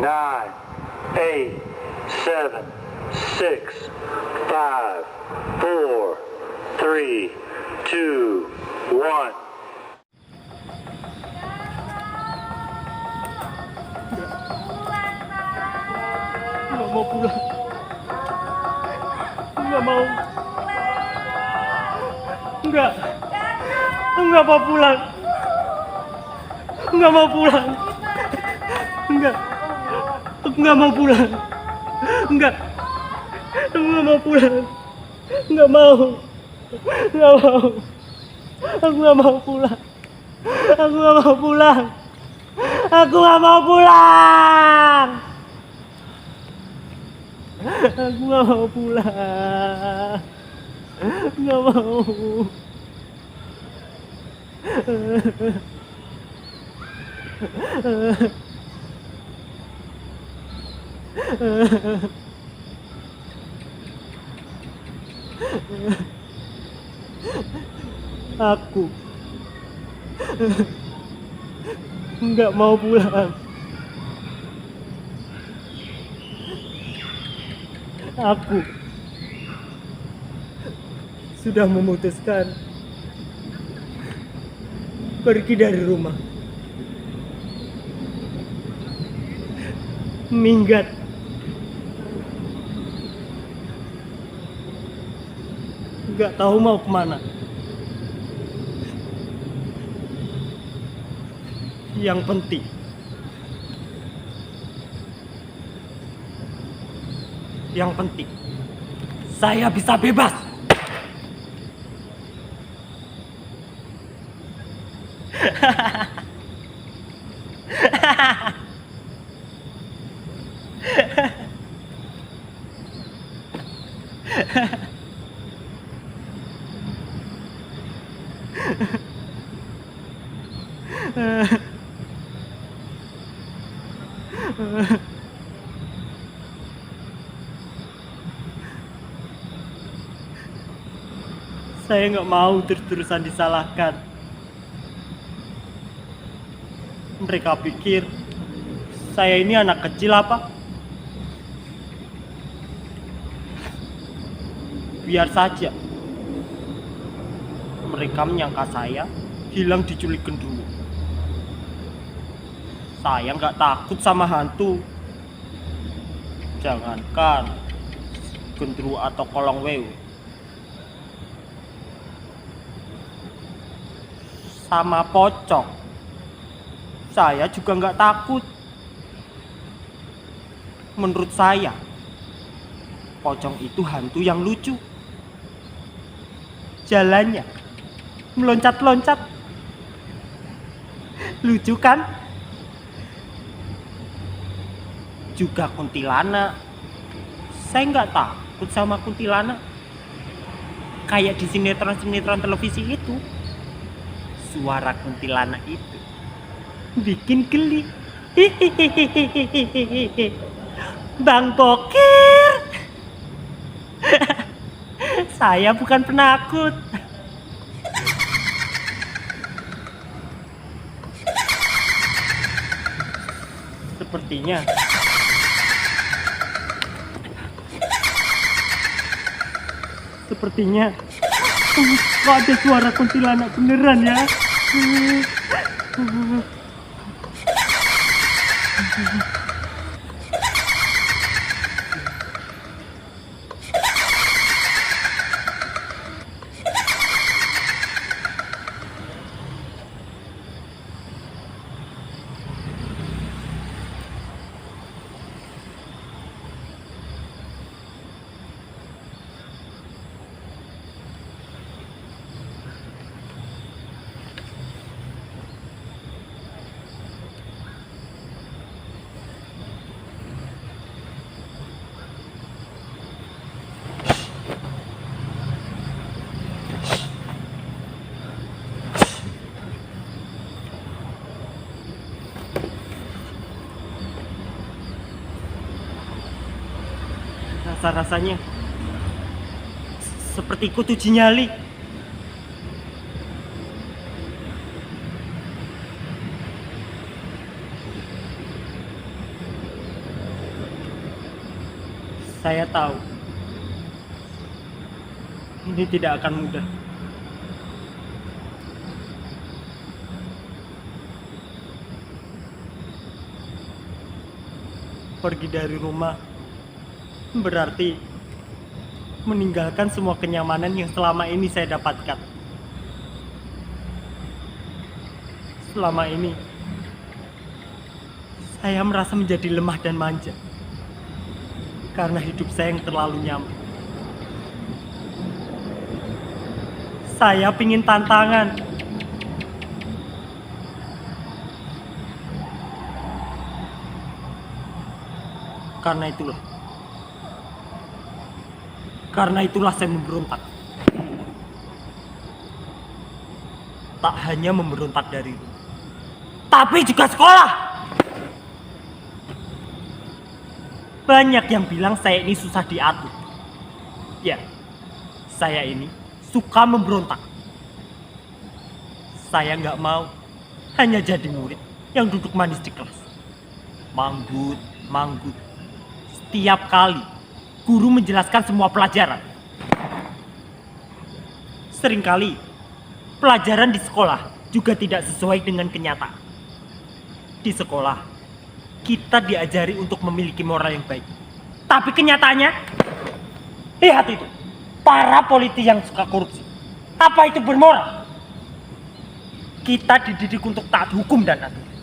nine, eight, seven, six, five, four, three, two, one. Nggak mau pulang. Nggak mau. Nggak mau pulang. Nggak mau pulang. Nggak mau pulang. Nggak mau pulang. Nggak mau. Aku nggak mau pulang. Aku nggak mau pulang. Aku nggak mau pulang. Aku nggak mau pulang. Nggak mau. Aku nggak mau pulang. Aku sudah memutuskan pergi dari rumah, minggat. Nggak tahu mau kemana. Yang penting saya bisa bebas. Saya nggak mau terus-terusan disalahkan. Mereka pikir saya ini anak kecil apa? Biar saja. Mereka menyangka saya hilang diculik genderuwo. Saya nggak takut sama hantu. Jangankan genderuwo atau kolong wew. Sama pocong saya juga nggak takut. Menurut saya pocong itu hantu yang lucu. Jalannya meloncat-loncat, lucu kan? Juga kuntilanak, saya nggak takut sama kuntilanak. Kayak di sinetron-sinetron televisi itu, suara kuntilanak itu bikin geli. Bang Bokir. Saya bukan penakut. Sepertinya kok ada suara kuntilanak beneran ya. Rasa-rasanya seperti ikut uji nyali. Saya tahu ini tidak akan mudah. Pergi dari rumah berarti meninggalkan semua kenyamanan yang selama ini saya dapatkan. Selama ini saya merasa menjadi lemah dan manja karena hidup saya yang terlalu nyaman. Saya pingin tantangan. Karena itulah saya memberontak. Tak hanya memberontak dari rumah, tapi juga sekolah. Banyak yang bilang saya ini susah diatur. Ya, saya ini suka memberontak. Saya nggak mau hanya jadi murid yang duduk manis di kelas. Manggut. Setiap kali guru menjelaskan semua pelajaran. Seringkali pelajaran di sekolah juga tidak sesuai dengan kenyataan. Di sekolah kita diajari untuk memiliki moral yang baik. Tapi kenyataannya, lihat itu, para politisi yang suka korupsi. Apa itu bermoral? Kita dididik untuk taat hukum dan aturan.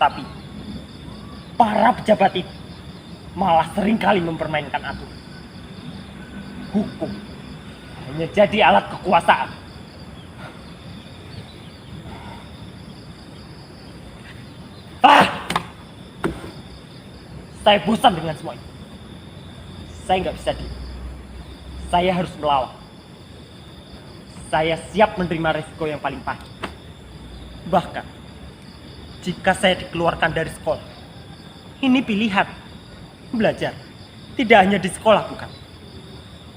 Tapi para pejabat itu malah seringkali mempermainkan aturan. Hukum hanya jadi alat kekuasaan. Saya bosan dengan semua itu. Saya nggak bisa diam. Saya harus melawan. Saya siap menerima resiko yang paling pahit. Bahkan, jika saya dikeluarkan dari sekolah, ini pilihan. Belajar tidak hanya di sekolah, bukan?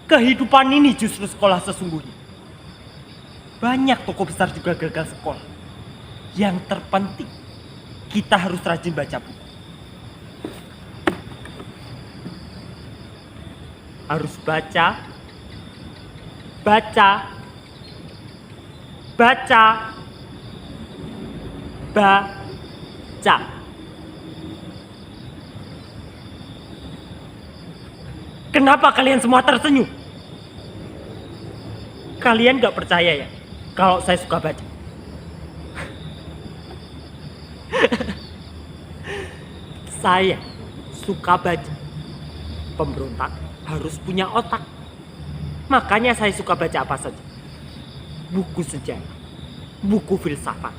Kehidupan ini justru sekolah sesungguhnya. Banyak tokoh besar juga gagal sekolah. Yang terpenting, kita harus rajin baca buku. Harus baca. Kenapa kalian semua tersenyum? Kalian gak percaya ya kalau saya suka baca? Saya suka baca. Pemberontak harus punya otak. Makanya saya suka baca apa saja. Buku sejarah, buku filsafat.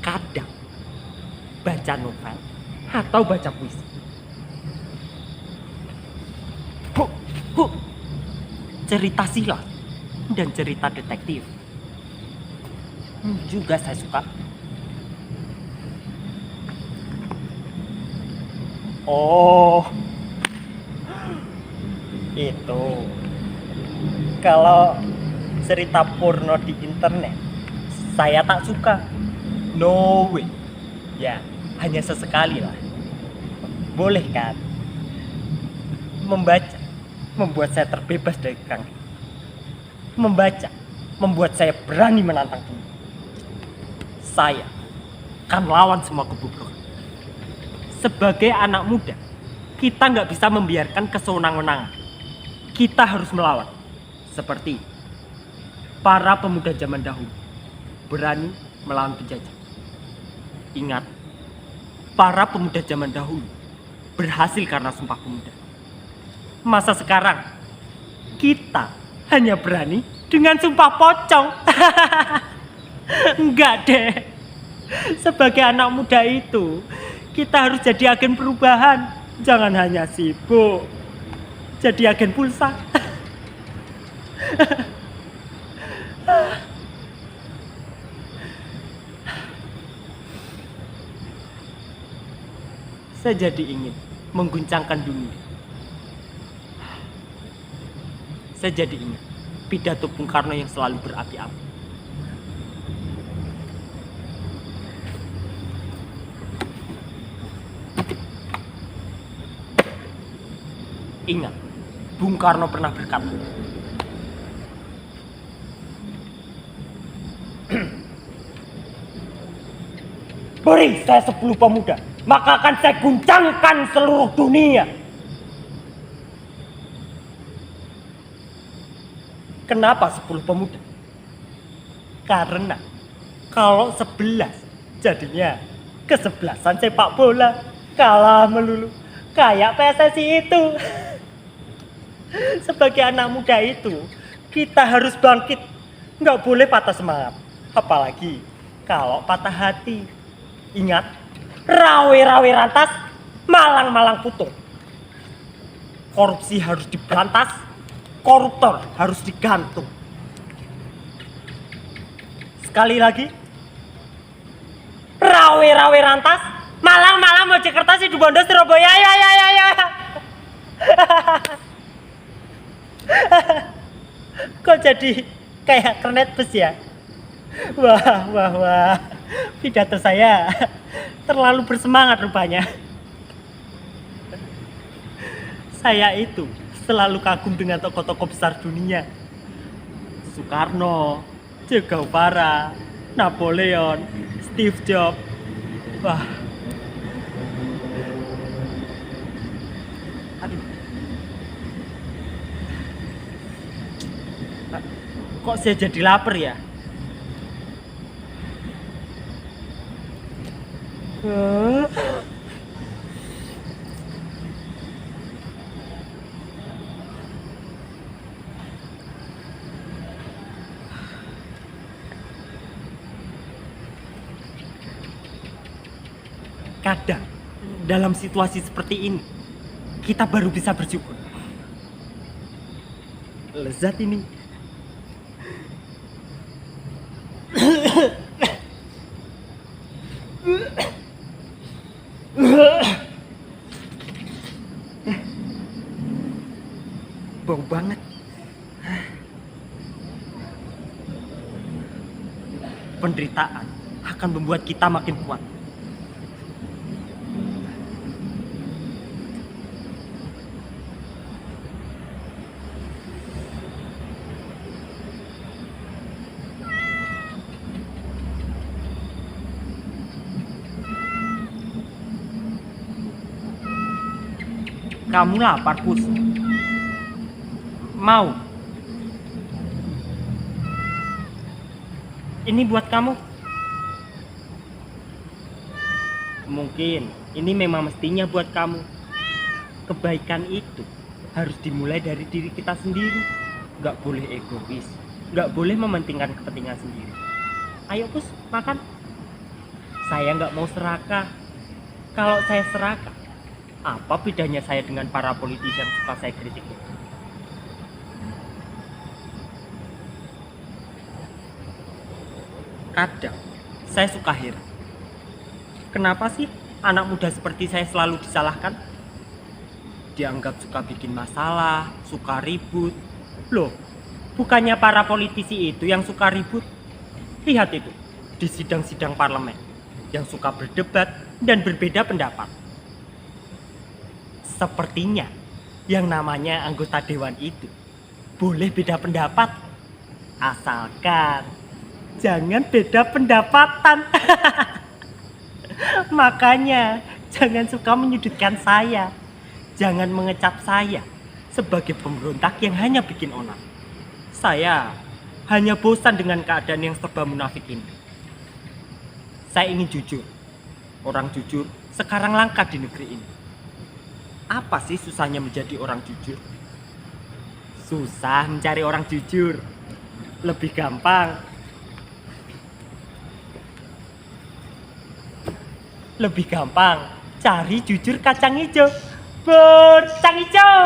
Kadang baca novel atau baca puisi. Cerita silat dan cerita detektif juga saya suka. Oh, itu kalau cerita porno di internet saya tak suka. No way. Ya, hanya sesekali lah. Boleh kan? Membaca membuat saya terbebas dari kerangka. Membaca membuat saya berani menantang dunia. Saya akan lawan semua kebobrokan. Sebagai anak muda, kita nggak bisa membiarkan kesewenang-wenangan. Kita harus melawan. Seperti para pemuda zaman dahulu berani melawan penjajah. Ingat, para pemuda zaman dahulu berhasil karena Sumpah Pemuda. Masa sekarang kita hanya berani dengan sumpah pocong. Enggak deh. Sebagai anak muda itu, kita harus jadi agen perubahan. Jangan hanya sibuk jadi agen pulsa. Saya jadi ingin mengguncangkan dunia. Saya jadi ingat pidato Bung Karno yang selalu berapi-api. Ingat, Bung Karno pernah berkata, beri saya 10 pemuda, maka akan saya guncangkan seluruh dunia. Kenapa 10 pemuda? Karena kalau 11 jadinya kesebelasan sepak bola, kalah melulu kayak PSSI itu. Sebagai anak muda itu kita harus bangkit, nggak boleh patah semangat, apalagi kalau patah hati. Ingat, rawe-rawe rantas, malang-malang putung. Korupsi harus diberantas, koruptor harus digantung. Sekali lagi, rawe-rawe rantas, malang-malang Mojokerto, Situbondo, Surabaya, ayo. Kok jadi kayak kernet bus ya? Wah. Pidato saya terlalu bersemangat rupanya. Saya itu selalu kagum dengan tokoh-tokoh besar dunia. Soekarno, Che Guevara, Napoleon, Steve Jobs. Wah. Aduh. Kok saya jadi lapar ya? Kadang dalam situasi seperti ini kita baru bisa bersyukur. Lezat ini. Bau banget. Penderitaan akan membuat kita makin kuat. Kamu lapar, Pus? Mau? Ini buat kamu. Mungkin ini memang mestinya buat kamu. Kebaikan itu harus dimulai dari diri kita sendiri. Gak boleh egois, gak boleh mementingkan kepentingan sendiri. Ayo, Pus, makan. Saya gak mau serakah. Kalau saya serakah, apa bedanya saya dengan para politisi yang suka saya kritik? Kadang saya suka heran, kenapa sih anak muda seperti saya selalu disalahkan? Dianggap suka bikin masalah, suka ribut. Loh, bukannya para politisi itu yang suka ribut? Lihat itu, di sidang-sidang parlemen, yang suka berdebat dan berbeda pendapat. Sepertinya yang namanya anggota dewan itu boleh beda pendapat, asalkan jangan beda pendapatan. Makanya jangan suka menyudutkan saya, jangan mengecap saya sebagai pemberontak yang hanya bikin onar. Saya hanya bosan dengan keadaan yang serba munafik ini. Saya ingin jujur. Orang jujur sekarang langka di negeri ini. Apa sih susahnya menjadi orang jujur? Susah mencari orang jujur. Lebih gampang. Lebih gampang cari jujur kacang hijau. Bercang hijau.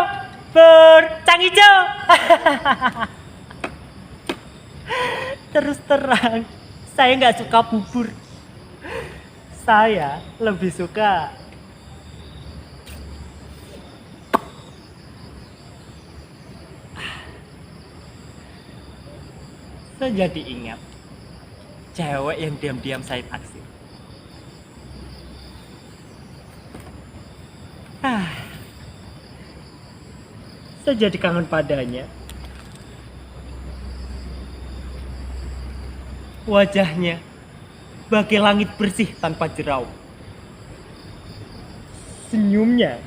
Bercang hijau. Terus terang, saya nggak suka bubur. Saya lebih suka saya jadi ingat cewek yang diam-diam saya taksir. Saya jadi kangen padanya. Wajahnya bagai langit bersih tanpa jerawat. Senyumnya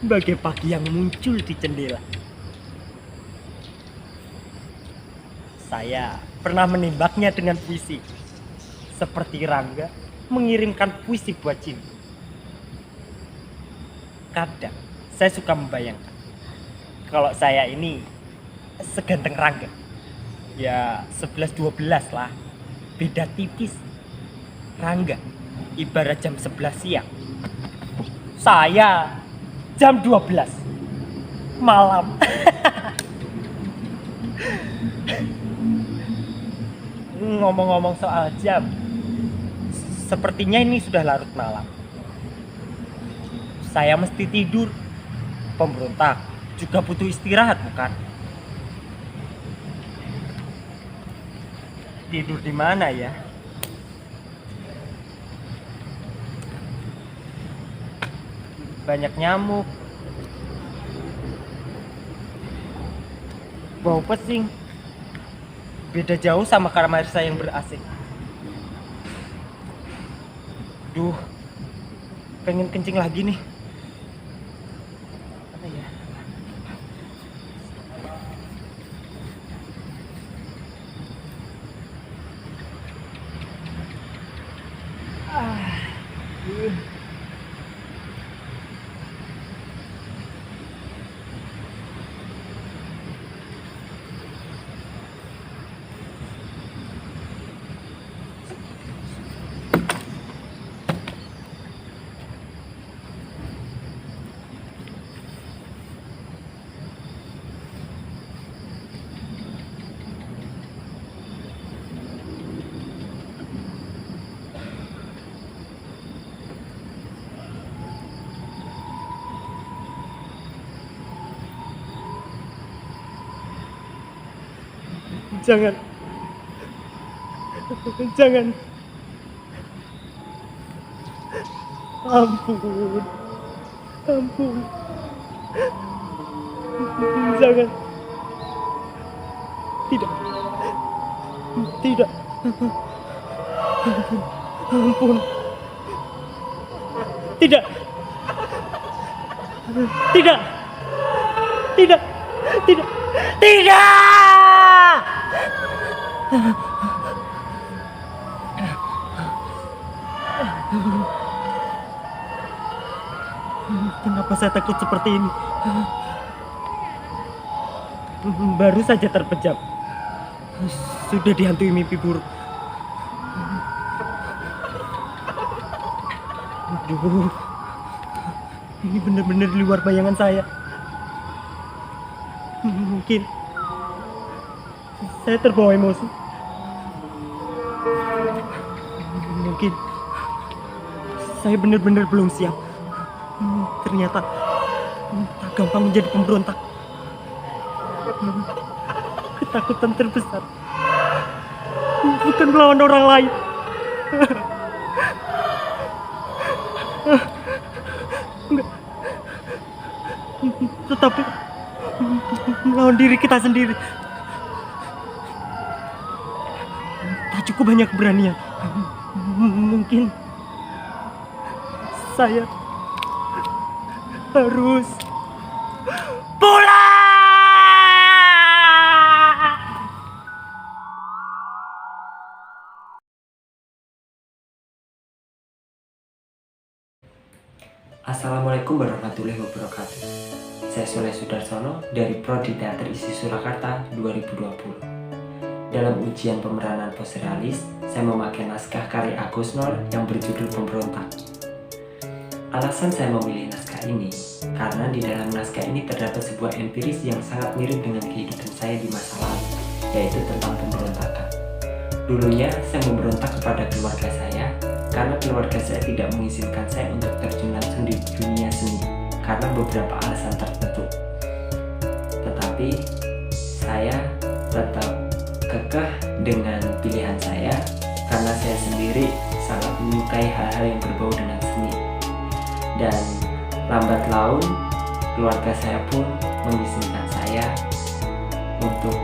bagai pagi yang muncul di jendela. Saya pernah menembaknya dengan puisi, seperti Rangga mengirimkan puisi buat cinta. Kadang saya suka membayangkan kalau saya ini seganteng Rangga. Ya 11-12 lah, beda tipis. Rangga ibarat jam 11 siang, saya jam 12 malam. Ngomong-ngomong soal jam, sepertinya ini sudah larut malam. Saya mesti tidur. Pemberontak juga butuh istirahat, bukan? Tidur di mana ya? Banyak nyamuk. Bau pesing. Beda jauh sama kamar saya yang ber-AC. Duh, pengen kencing lagi nih. Mana ya? Jangan. Jangan. Ampun. Ampun. Jangan. Tidak. Tidak. Ampun. Tidak. Tidak. Tidak. Tidak. Tidak. Kenapa saya takut seperti ini? Baru saja terpejam, sudah dihantui mimpi buruk. Aduh, ini benar-benar di luar bayangan saya. Mungkin saya terbawa emosi. Mungkin saya benar-benar belum siap. Ternyata tak gampang menjadi pemberontak. Ketakutan terbesar bukan melawan orang lain, enggak, tetapi melawan diri kita sendiri. Tak cukup banyak keberanian. Mungkin saya harus pulang. Assalamualaikum warahmatullahi wabarakatuh. Saya Soleh Sudarsono dari Prodi Teater ISI Surakarta 2020. Dalam ujian pemeranan postrealis, saya memakai naskah karya Agus Noor yang berjudul Pemberontak. Alasan saya memilih naskah ini karena di dalam naskah ini terdapat sebuah empiris yang sangat mirip dengan kehidupan saya di masa lalu, yaitu tentang pemberontakan. Dulunya saya memberontak kepada keluarga saya karena keluarga saya tidak mengizinkan saya untuk terjun langsung di dunia seni karena beberapa alasan tertentu. Tetapi saya tetap kekeh dengan pilihan saya karena saya sendiri sangat menyukai hal-hal yang berbau dengan seni. Dan lambat laun keluarga saya pun mengizinkan saya saya untuk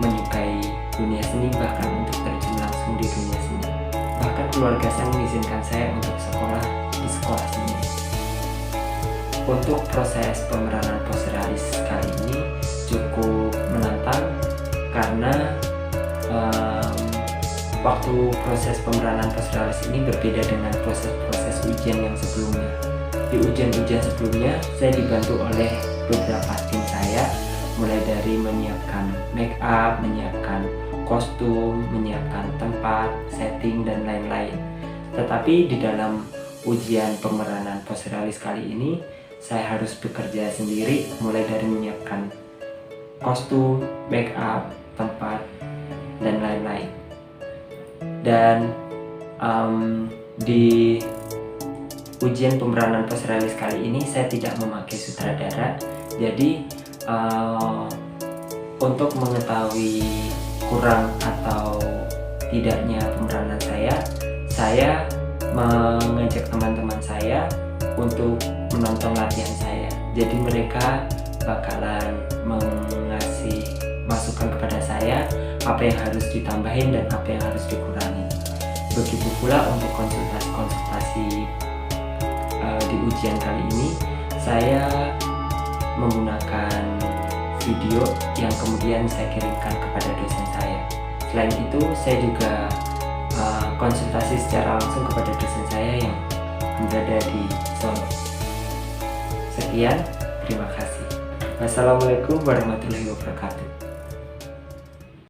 menyukai dunia seni, bahkan untuk terjun langsung di dunia seni. Bahkan keluarga saya mengizinkan saya untuk sekolah di sekolah seni. Untuk proses pemeranan posturalis kali ini cukup menantang karena waktu proses pemeranan posturalis ini berbeda dengan proses-proses ujian yang sebelumnya. Di ujian-ujian sebelumnya saya dibantu oleh beberapa tim saya, mulai dari menyiapkan make up, menyiapkan kostum, menyiapkan tempat, setting, dan lain-lain. Tetapi di dalam ujian pemeranan posturalis kali ini saya harus bekerja sendiri, mulai dari menyiapkan kostum, make up, tempat, dan lain-lain. Dan di ujian pemeranan posturalis kali ini saya tidak memakai sutradara. Jadi untuk mengetahui kurang atau tidaknya pemeranan saya mengajak teman-teman saya untuk menonton latihan saya. Jadi mereka bakalan mengasih masukan kepada saya apa yang harus ditambahin dan apa yang harus dikurangi. Begitu pula untuk konsultasi di ujian kali ini saya menggunakan video yang kemudian saya kirimkan kepada dosen saya. Selain itu saya juga konsultasi secara langsung kepada dosen saya yang berada di Solo. Sekian, terima kasih. Wassalamualaikum warahmatullahi wabarakatuh.